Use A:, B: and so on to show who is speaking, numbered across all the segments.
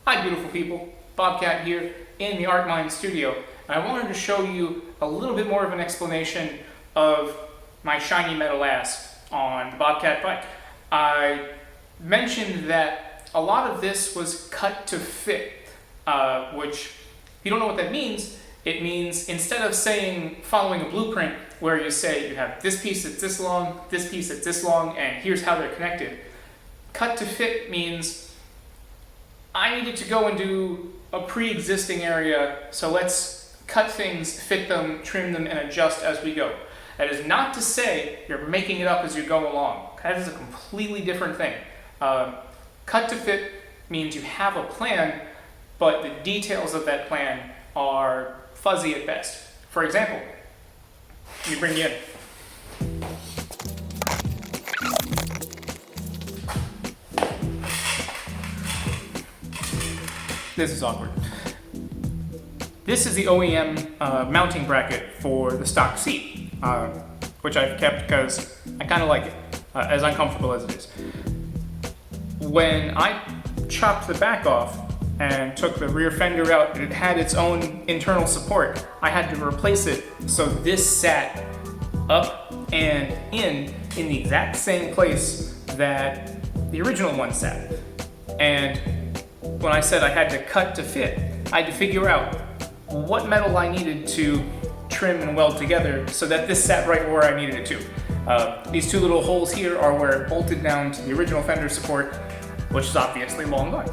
A: Hi beautiful people, Bobcat here in the Art Mind studio. And I wanted to show you a little bit more of an explanation of my shiny metal ass on the Bobcat bike. I mentioned that a lot of this was cut to fit, which if you don't know what that means, it means instead of following a blueprint where you say you have this piece that's this long, this piece that's this long, and here's how they're connected. Cut to fit means I needed to go and do a pre-existing area, so let's cut things, fit them, trim them, and adjust as we go. That is not to say you're making it up as you go along. That is a completely different thing. Cut to fit means you have a plan, but the details of that plan are fuzzy at best. For example, let me bring you in. This is awkward. This is the OEM mounting bracket for the stock seat, which I've kept because I kind of like it, as uncomfortable as it is. When I chopped the back off and took the rear fender out, it had its own internal support. I had to replace it so this sat up and in the exact same place that the original one sat. And when I said I had to cut to fit, I had to figure out what metal I needed to trim and weld together so that this sat right where I needed it to. These two little holes here are where it bolted down to the original fender support, which is obviously long gone.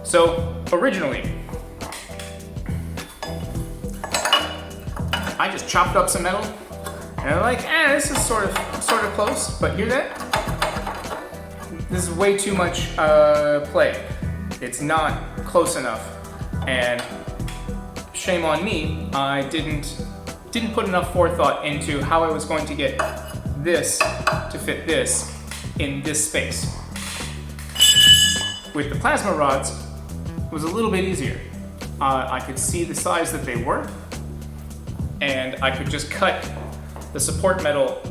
A: So originally, I just chopped up some metal, and I'm like, this is sort of close, but hear that? This is way too much play. It's not close enough, and shame on me, I didn't put enough forethought into how I was going to get this to fit this in this space. With the plasma rods, it was a little bit easier. I could see the size that they were, and I could just cut the support metal,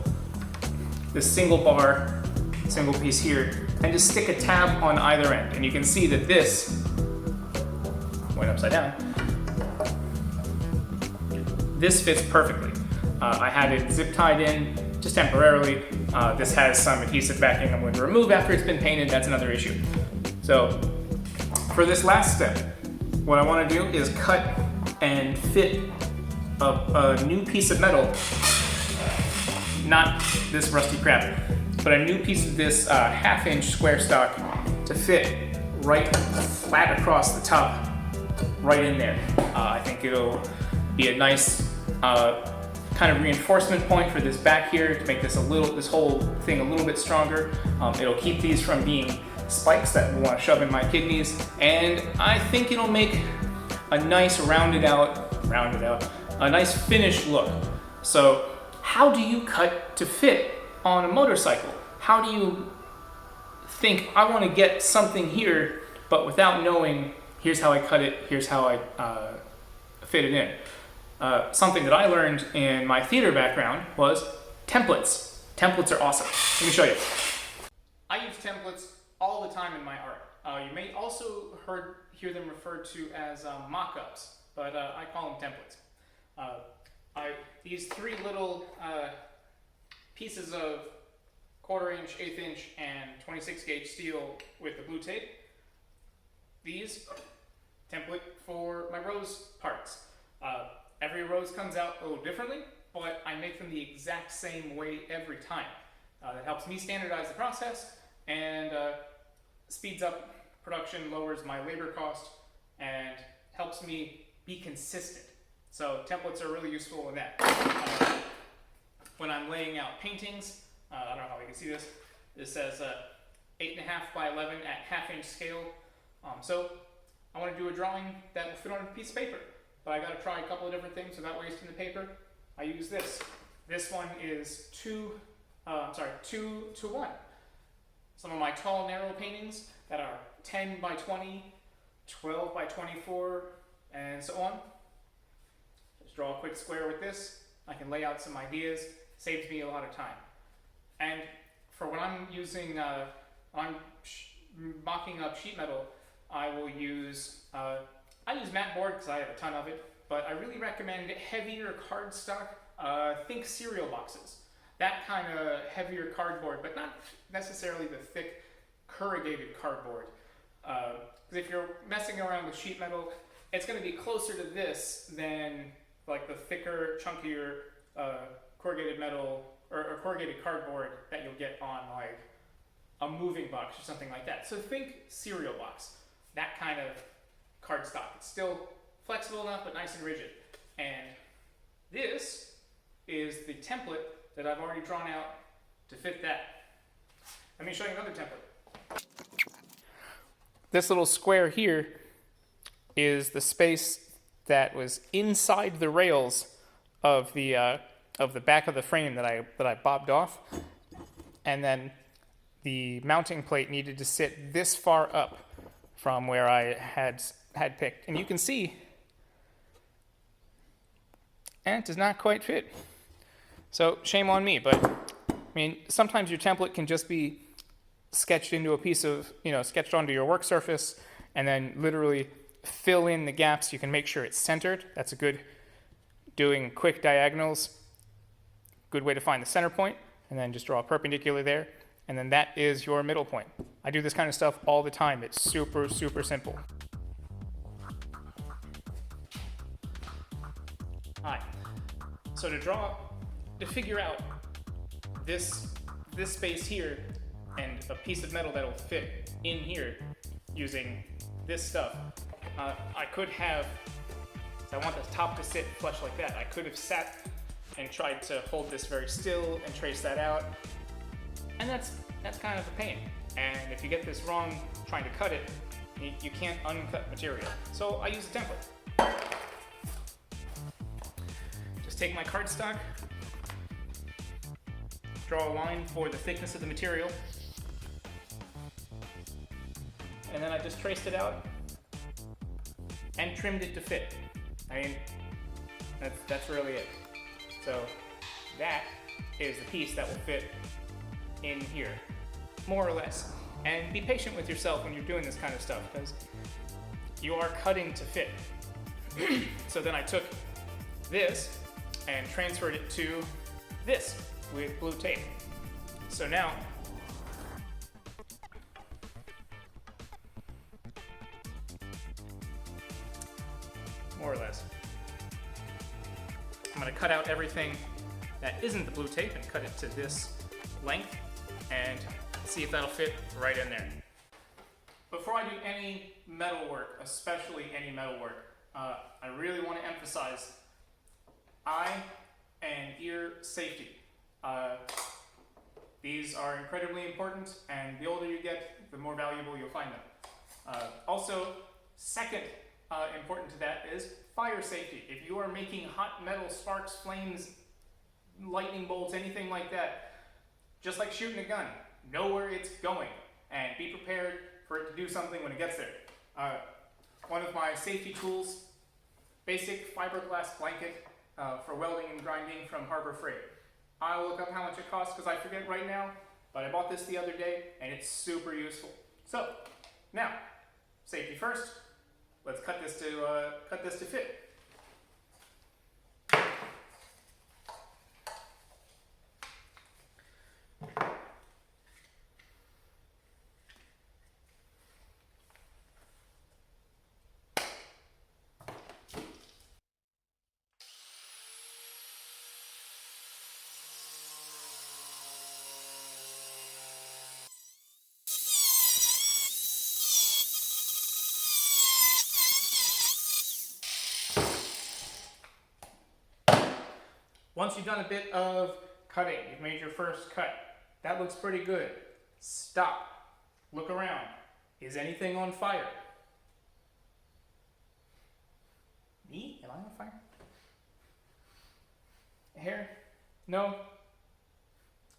A: this single bar, single piece here, and just stick a tab on either end. And you can see that this went upside down. This fits perfectly. I had it zip tied in just temporarily. This has some adhesive backing I'm going to remove after it's been painted. That's another issue. So for this last step, what I want to do is cut and fit a new piece of metal, not this rusty crap, but a new piece of this 1/2-inch square stock to fit right flat across the top, right in there. I think it'll be a nice kind of reinforcement point for this back here to make this whole thing a little bit stronger. It'll keep these from being spikes that we want to shove in my kidneys, and I think it'll make a nice rounded out, a nice finished look. So how do you cut to fit on a motorcycle? How do you think I want to get something here, but without knowing here's how I cut it, here's how I fit it in? Something that I learned in my theater background was templates. Templates are awesome. Let me show you. I use templates all the time in my art. You may also hear them referred to as mock-ups, but I call them templates. These three little pieces of 1/4-inch, 1/8-inch, and 26-gauge steel with the blue tape. These template for my rose parts. Every rose comes out a little differently, but I make them the exact same way every time. That helps me standardize the process and speeds up production, lowers my labor cost, and helps me be consistent. So templates are really useful in that. When I'm laying out paintings, I don't know how you can see this. This says 8.5 by 11 at 1/2-inch scale. So I want to do a drawing that will fit on a piece of paper, but I got to try a couple of different things without wasting the paper. I use this. This one is 2 to 1. Some of my tall, narrow paintings that are 10 by 20, 12 by 24, and so on. Just draw a quick square with this. I can lay out some ideas. Saves me a lot of time. And for when I'm using, I'm mocking up sheet metal, I will use, I use matte board because I have a ton of it, but I really recommend heavier cardstock. Think cereal boxes. That kind of heavier cardboard, but not necessarily the thick corrugated cardboard. Because if you're messing around with sheet metal, it's going to be closer to this than like the thicker, chunkier corrugated metal or corrugated cardboard that you'll get on like a moving box or something like that. So think cereal box, that kind of cardstock. It's still flexible enough but nice and rigid. And this is the template that I've already drawn out to fit that. Let me show you another template. This little square here is the space that was inside the rails of the back of the frame that I bobbed off, and then the mounting plate needed to sit this far up from where I had picked, and you can see, and it does not quite fit. So shame on me, but I mean, sometimes your template can just be sketched into a piece of, sketched onto your work surface, and then literally fill in the gaps. You can make sure it's centered. That's a good, doing quick diagonals, good way to find the center point, and then just draw a perpendicular there, and then that is your middle point. I do this kind of stuff all the time. It's super, super simple. Hi. So to figure out this space here and a piece of metal that'll fit in here using this stuff, I could have, I want the top to sit flush like that. I could have sat and tried to hold this very still and trace that out, and that's kind of a pain. And if you get this wrong trying to cut it, you can't uncut material. So I use a template. Just take my cardstock, draw a line for the thickness of the material, and then I just traced it out and trimmed it to fit. I mean, that's really it. So that is the piece that will fit in here, more or less. And be patient with yourself when you're doing this kind of stuff, because you are cutting to fit. So then I took this and transferred it to this with blue tape. So now, more or less, I'm going to cut out everything that isn't the blue tape and cut it to this length and see if that'll fit right in there. Before I do any metal work, especially any metal work, I really want to emphasize eye and ear safety. These are incredibly important, and the older you get, the more valuable you'll find them. Also, second important to that is fire safety. If you are making hot metal, sparks, flames, lightning bolts, anything like that, just like shooting a gun, know where it's going and be prepared for it to do something when it gets there. One of my safety tools, basic fiberglass blanket for welding and grinding from Harbor Freight. I'll look up how much it costs because I forget right now, but I bought this the other day and it's super useful. So now, safety first. Let's cut this to fit. Once you've done a bit of cutting, you've made your first cut. That looks pretty good. Stop. Look around. Is anything on fire? Me? Am I on fire? Hair? No?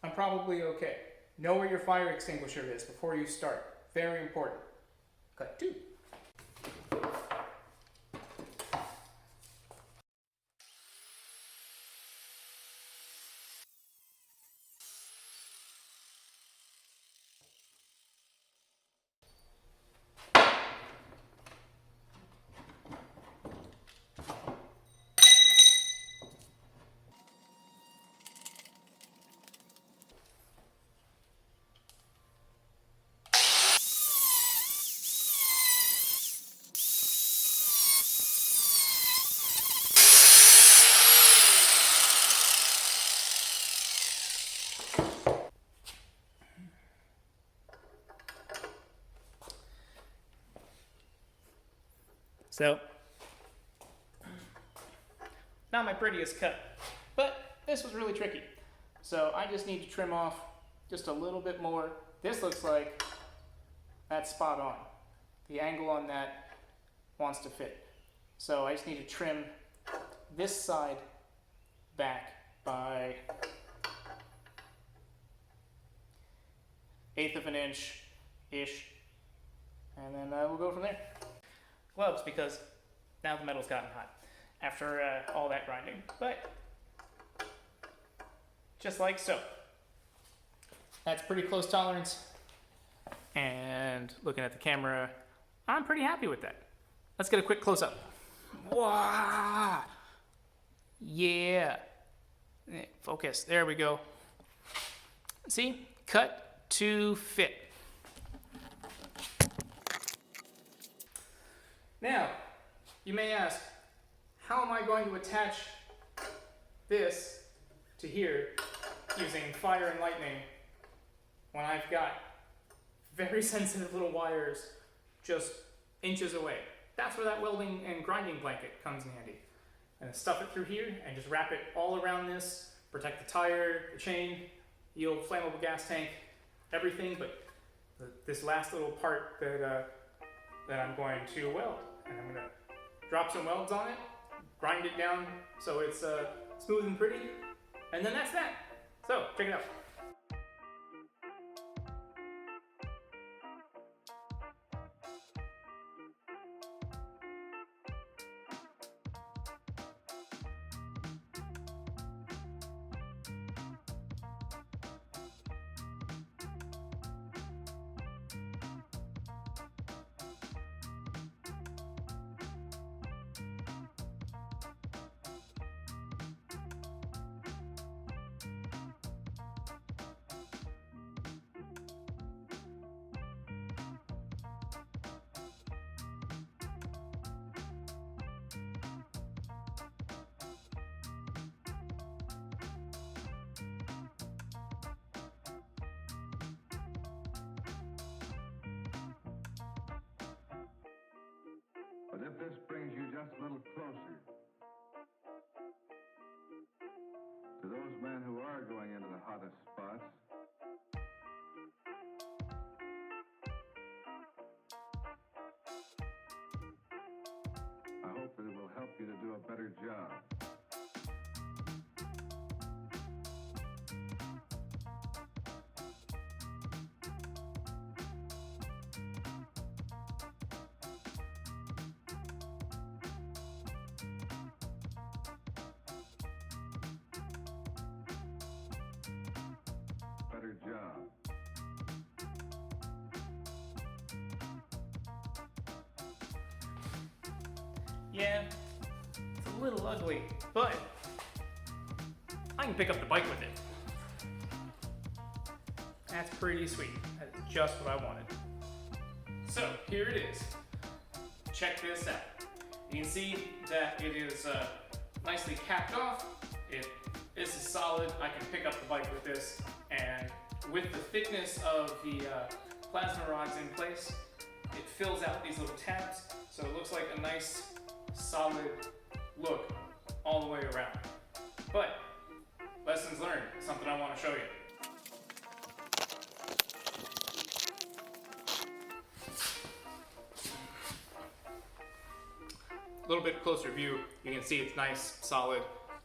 A: I'm probably okay. Know where your fire extinguisher is before you start. Very important. Cut 2. So, not my prettiest cut, but this was really tricky. So I just need to trim off just a little bit more. This looks like that's spot on. The angle on that wants to fit. So I just need to trim this side back by 1/8 of an inch-ish, and then we'll go from there. Gloves, because now the metal's gotten hot after all that grinding, but just like so. That's pretty close tolerance, and looking at the camera, I'm pretty happy with that. Let's get a quick close-up. Wow! Yeah. Focus. There we go. See? Cut to fit. Now, you may ask, how am I going to attach this to here using fire and lightning when I've got very sensitive little wires just inches away? That's where that welding and grinding blanket comes in handy. And stuff it through here and just wrap it all around this, protect the tire, the chain, the old flammable gas tank, everything but this last little part that I'm going to weld. And I'm going to drop some welds on it, grind it down so it's smooth and pretty, and then that's that. So, check it out.
B: But if this brings you just a little closer to those men who are going into the hottest spots, I hope that it will help you to do a better job. Better job.
A: Yeah, it's a little ugly, but I can pick up the bike with it. That's pretty sweet. That's just what I wanted. So here it is. Check this out. You can see that it is nicely capped off. This is solid. I can pick up the bike with this, and with the thickness of the plasma rods in place, it fills out these little tabs, so it looks like a nice solid look all the way around. But lessons learned, something I want to show you. A little bit closer view, you can see it's nice, solid,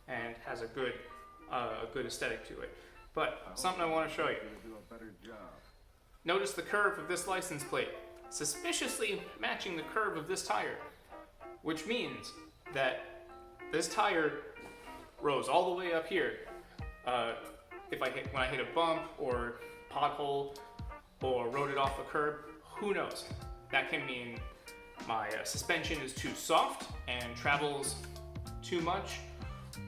A: and has a good aesthetic to it. But something I want to show you. Notice the curve of this license plate, suspiciously matching the curve of this tire, which means that this tire rose all the way up here. When I hit a bump or pothole or rode it off a curb, who knows? That can mean my suspension is too soft and travels too much,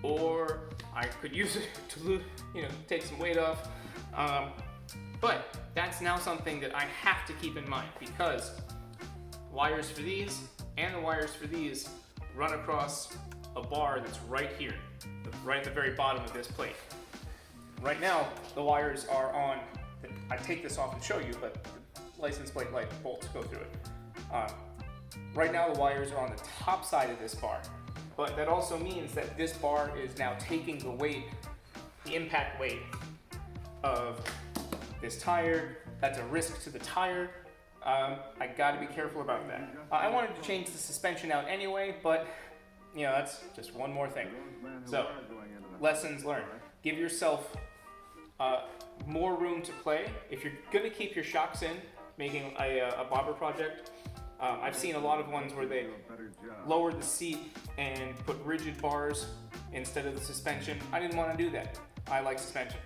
A: or I could use it to, take some weight off. But that's now something that I have to keep in mind, because wires for these and the wires for these run across a bar that's right here, right at the very bottom of this plate. Right now, the wires are on, I take this off and show you, but the license plate light bolts go through it. Right now the wires are on the top side of this bar, but that also means that this bar is now taking the weight, the impact weight of this tire. That's a risk to the tire. I gotta be careful about that. I wanted to change the suspension out anyway, but you know, that's just one more thing. So, lessons learned. Give yourself more room to play. If you're gonna keep your shocks in, making a bobber project, I've seen a lot of ones where they lower the seat and put rigid bars instead of the suspension. I didn't want to do that. I like suspension.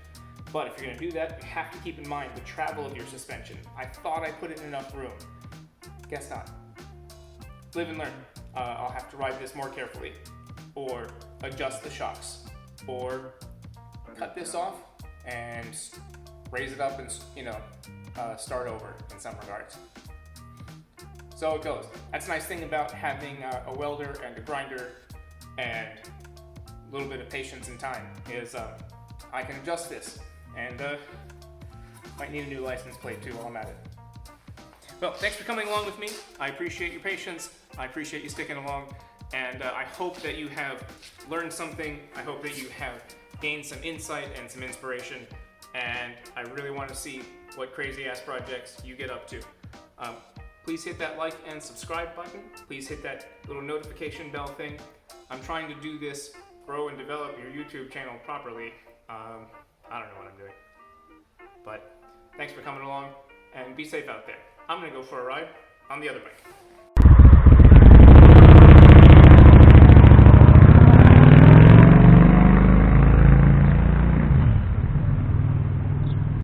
A: But if you're going to do that, you have to keep in mind the travel of your suspension. I thought I put it in enough room. Guess not. Live and learn. I'll have to ride this more carefully, or adjust the shocks, or cut this off and raise it up and start over in some regards. So it goes. That's a nice thing about having a welder and a grinder and a little bit of patience and time is I can adjust this, and might need a new license plate too while I'm at it. Well, thanks for coming along with me. I appreciate your patience. I appreciate you sticking along, and I hope that you have learned something. I hope that you have gained some insight and some inspiration, and I really want to see what crazy ass projects you get up to. Please hit that like and subscribe button. Please hit that little notification bell thing. I'm trying to do this, grow and develop your YouTube channel properly. I don't know what I'm doing. But thanks for coming along, and be safe out there. I'm gonna go for a ride on the other bike.